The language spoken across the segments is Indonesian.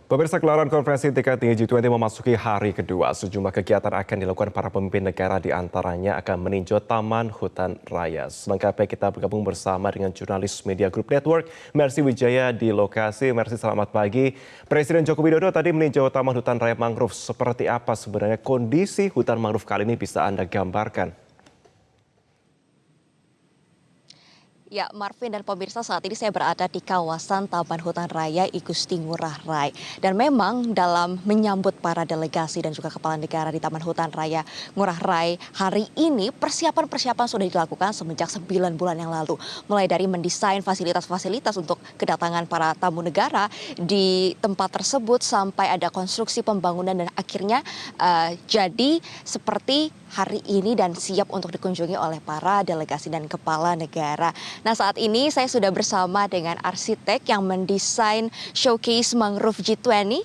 Pemirsa, gelaran konferensi tingkat tinggi G20 memasuki hari kedua. Sejumlah kegiatan akan dilakukan para pemimpin negara, di antaranya akan meninjau Taman Hutan Raya. Selengkapnya kita bergabung bersama dengan jurnalis Media Group Network, Mercy Wijaya di lokasi. Mercy, selamat pagi. Presiden Joko Widodo tadi meninjau Taman Hutan Raya Mangrove. Seperti apa sebenarnya kondisi hutan mangrove kali ini, bisa Anda gambarkan? Ya, Marvin dan pemirsa, saat ini saya berada di kawasan Taman Hutan Raya Igusti Ngurah Rai. Dan memang dalam menyambut para delegasi dan juga kepala negara di Taman Hutan Raya Ngurah Rai hari ini, persiapan-persiapan sudah dilakukan semenjak 9 bulan yang lalu. Mulai dari mendesain fasilitas-fasilitas untuk kedatangan para tamu negara di tempat tersebut, sampai ada konstruksi pembangunan dan akhirnya jadi seperti hari ini dan siap untuk dikunjungi oleh para delegasi dan kepala negara. Nah, saat ini saya sudah bersama dengan arsitek yang mendesain showcase mangrove G20,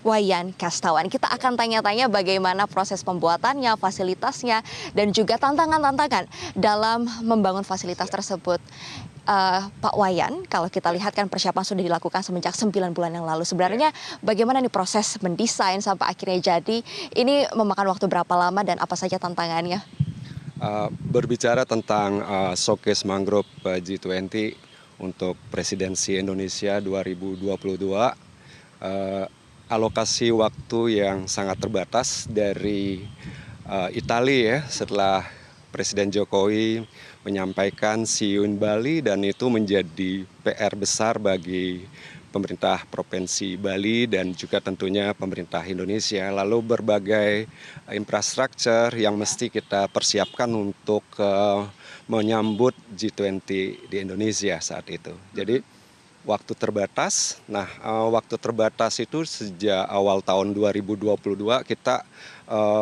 Wayan Kastawan. Kita akan tanya-tanya bagaimana proses pembuatannya, fasilitasnya, dan juga tantangan-tantangan dalam membangun fasilitas tersebut. Pak Wayan, kalau kita lihat kan persiapan sudah dilakukan semenjak 9 bulan yang lalu. Sebenarnya bagaimana nih proses mendesain sampai akhirnya jadi? Ini memakan waktu berapa lama dan apa saja tantangannya? Berbicara tentang showcase mangrove G20 untuk presidensi Indonesia 2022, alokasi waktu yang sangat terbatas dari Italia ya, setelah Presiden Jokowi menyampaikan see you in Bali, dan itu menjadi PR besar bagi pemerintah Provinsi Bali dan juga tentunya pemerintah Indonesia. Lalu berbagai infrastruktur yang mesti kita persiapkan untuk menyambut G20 di Indonesia saat itu. Jadi waktu terbatas. Nah, waktu terbatas itu sejak awal tahun 2022 kita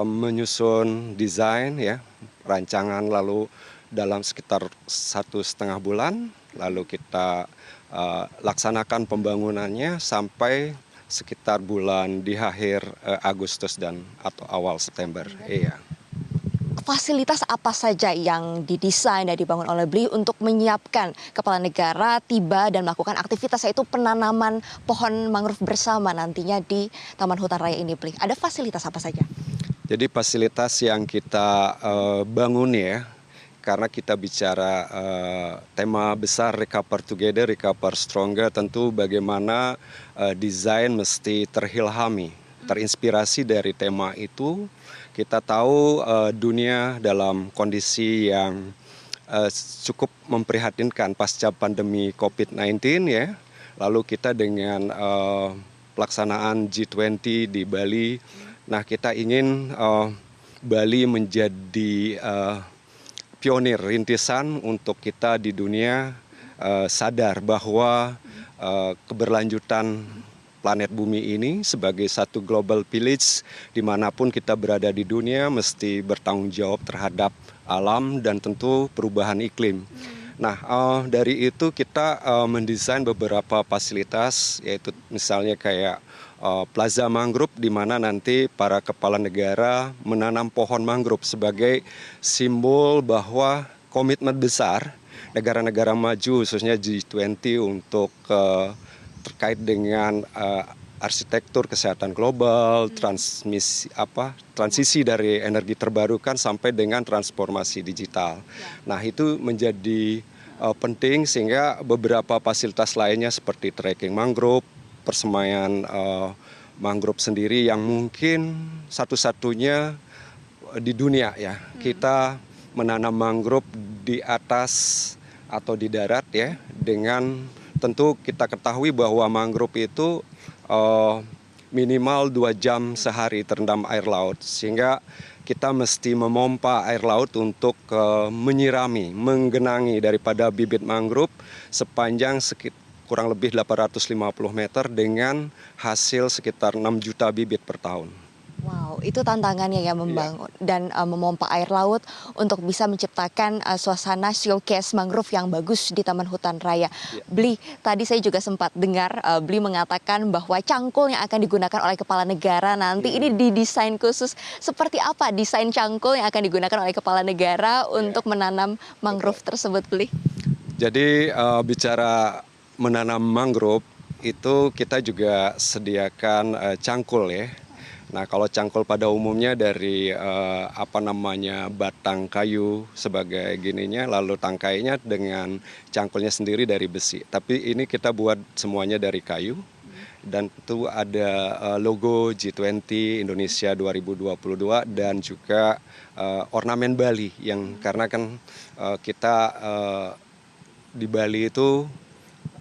menyusun desain ya, rancangan, lalu dalam sekitar 1,5 bulan, lalu kita laksanakan pembangunannya sampai sekitar bulan di akhir Agustus dan atau awal September. Iya. Fasilitas apa saja yang didesain dan dibangun oleh BLI untuk menyiapkan kepala negara tiba dan melakukan aktivitas, yaitu penanaman pohon mangrove bersama nantinya di Taman Hutan Raya ini, BLI? Ada fasilitas apa saja? Jadi fasilitas yang kita bangun ya, karena kita bicara tema besar Recover Together, Recover Stronger, tentu bagaimana desain mesti terhilami, terinspirasi dari tema itu. Kita tahu dunia dalam kondisi yang cukup memprihatinkan pasca pandemi COVID-19 ya. Lalu kita dengan pelaksanaan G20 di Bali, nah kita ingin Bali menjadi pionir, rintisan untuk kita di dunia sadar bahwa keberlanjutan planet bumi ini sebagai satu global village, dimanapun kita berada di dunia mesti bertanggung jawab terhadap alam dan tentu perubahan iklim. Nah, dari itu kita mendesain beberapa fasilitas, yaitu misalnya kayak Plaza Mangrove, di mana nanti para kepala negara menanam pohon mangrove sebagai simbol bahwa komitmen besar negara-negara maju, khususnya G20, untuk terkait dengan arsitektur kesehatan global, transisi dari energi terbarukan sampai dengan transformasi digital. Nah, itu menjadi penting, sehingga beberapa fasilitas lainnya seperti trekking mangrove, persemaian mangrove sendiri yang mungkin satu-satunya di dunia ya. Kita menanam mangrove di atas atau di darat ya, dengan tentu kita ketahui bahwa mangrove itu minimal 2 jam sehari terendam air laut, sehingga kita mesti memompa air laut untuk menyirami, menggenangi daripada bibit mangrove sepanjang kurang lebih 850 meter dengan hasil sekitar 6 juta bibit per tahun. Wow, itu tantangannya ya, membangun dan memompa air laut untuk bisa menciptakan suasana showcase mangrove yang bagus di Taman Hutan Raya. BLI, tadi saya juga sempat dengar BLI mengatakan bahwa cangkul yang akan digunakan oleh kepala negara nanti ini didesain khusus. Seperti apa desain cangkul yang akan digunakan oleh kepala negara untuk menanam mangrove tersebut, BLI? Jadi bicara menanam mangrove, itu kita juga sediakan cangkul ya. Nah, kalau cangkul pada umumnya dari batang kayu sebagai gininya, lalu tangkainya dengan cangkulnya sendiri dari besi. Tapi ini kita buat semuanya dari kayu. Dan itu ada logo G20 Indonesia 2022 dan juga ornamen Bali yang karena kan kita di Bali itu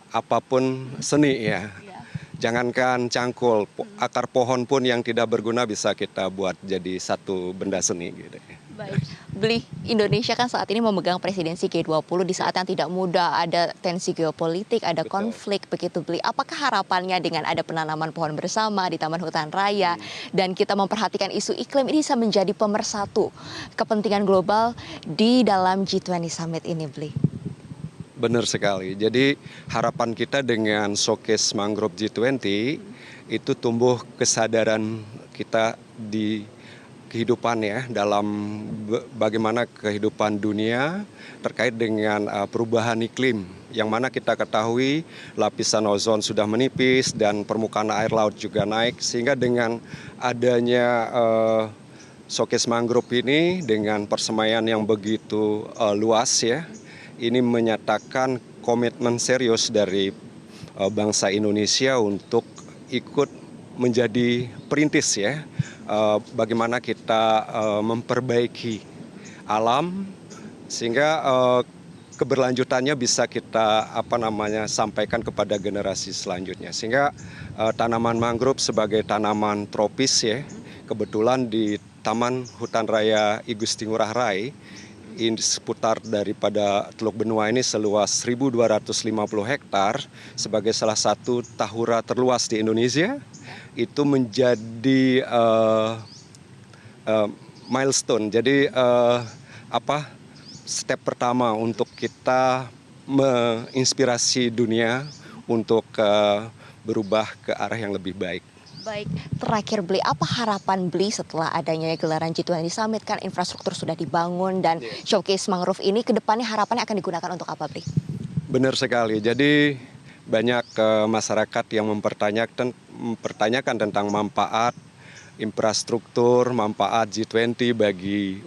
apapun seni ya. Jangankan cangkul, akar pohon pun yang tidak berguna bisa kita buat jadi satu benda seni gitu. Baik, Bli, Indonesia kan saat ini memegang presidensi G20 di saat yang tidak mudah, ada tensi geopolitik, ada konflik begitu Bli. Apakah harapannya dengan ada penanaman pohon bersama di Taman Hutan Raya dan kita memperhatikan isu iklim ini bisa menjadi pemersatu kepentingan global di dalam G20 Summit ini Bli? Benar sekali. Jadi harapan kita dengan showcase mangrove G20 itu tumbuh kesadaran kita di kehidupan ya dalam bagaimana kehidupan dunia terkait dengan perubahan iklim yang mana kita ketahui lapisan ozon sudah menipis dan permukaan air laut juga naik sehingga dengan adanya showcase mangrove ini dengan persemaian yang begitu luas ya. Ini menyatakan komitmen serius dari bangsa Indonesia untuk ikut menjadi perintis ya, bagaimana kita memperbaiki alam sehingga keberlanjutannya bisa kita sampaikan kepada generasi selanjutnya. Sehingga tanaman mangrove sebagai tanaman tropis ya, kebetulan di Taman Hutan Raya I Gusti Ngurah Rai ini seputar daripada Teluk Benua ini seluas 1.250 hektar sebagai salah satu tahura terluas di Indonesia itu menjadi milestone. Jadi step pertama untuk kita menginspirasi dunia untuk berubah ke arah yang lebih baik. Baik, terakhir Bli, apa harapan Bli setelah adanya gelaran G20 Summit kan infrastruktur sudah dibangun dan showcase mangrove ini ke depannya harapannya akan digunakan untuk apa Bli? Benar sekali, jadi banyak masyarakat yang mempertanyakan tentang manfaat infrastruktur, manfaat G20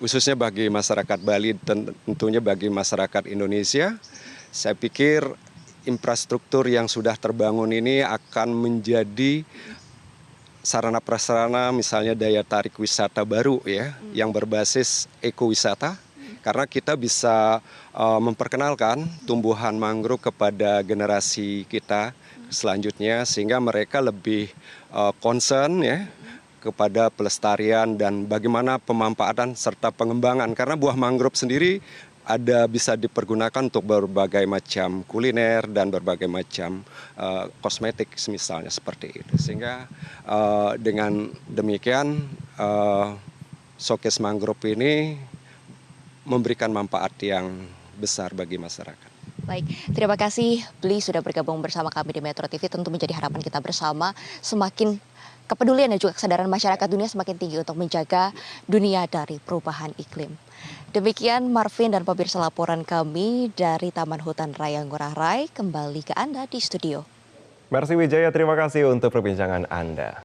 khususnya bagi masyarakat Bali dan tentunya bagi masyarakat Indonesia. Saya pikir infrastruktur yang sudah terbangun ini akan menjadi sarana prasarana misalnya daya tarik wisata baru ya yang berbasis ekowisata karena kita bisa memperkenalkan tumbuhan mangrove kepada generasi kita selanjutnya sehingga mereka lebih concern ya kepada pelestarian dan bagaimana pemanfaatan serta pengembangan karena buah mangrove sendiri bisa dipergunakan untuk berbagai macam kuliner dan berbagai macam kosmetik misalnya seperti itu. Sehingga dengan demikian showcase mangrove ini memberikan manfaat yang besar bagi masyarakat. Baik, terima kasih Bli sudah bergabung bersama kami di Metro TV. Tentu menjadi harapan kita bersama semakin kepedulian dan juga kesadaran masyarakat dunia semakin tinggi untuk menjaga dunia dari perubahan iklim. Demikian Marvin dan pemirsa laporan kami dari Taman Hutan Raya Ngurah Rai. Kembali ke Anda di studio. Mercy Wijaya, terima kasih untuk perbincangan Anda.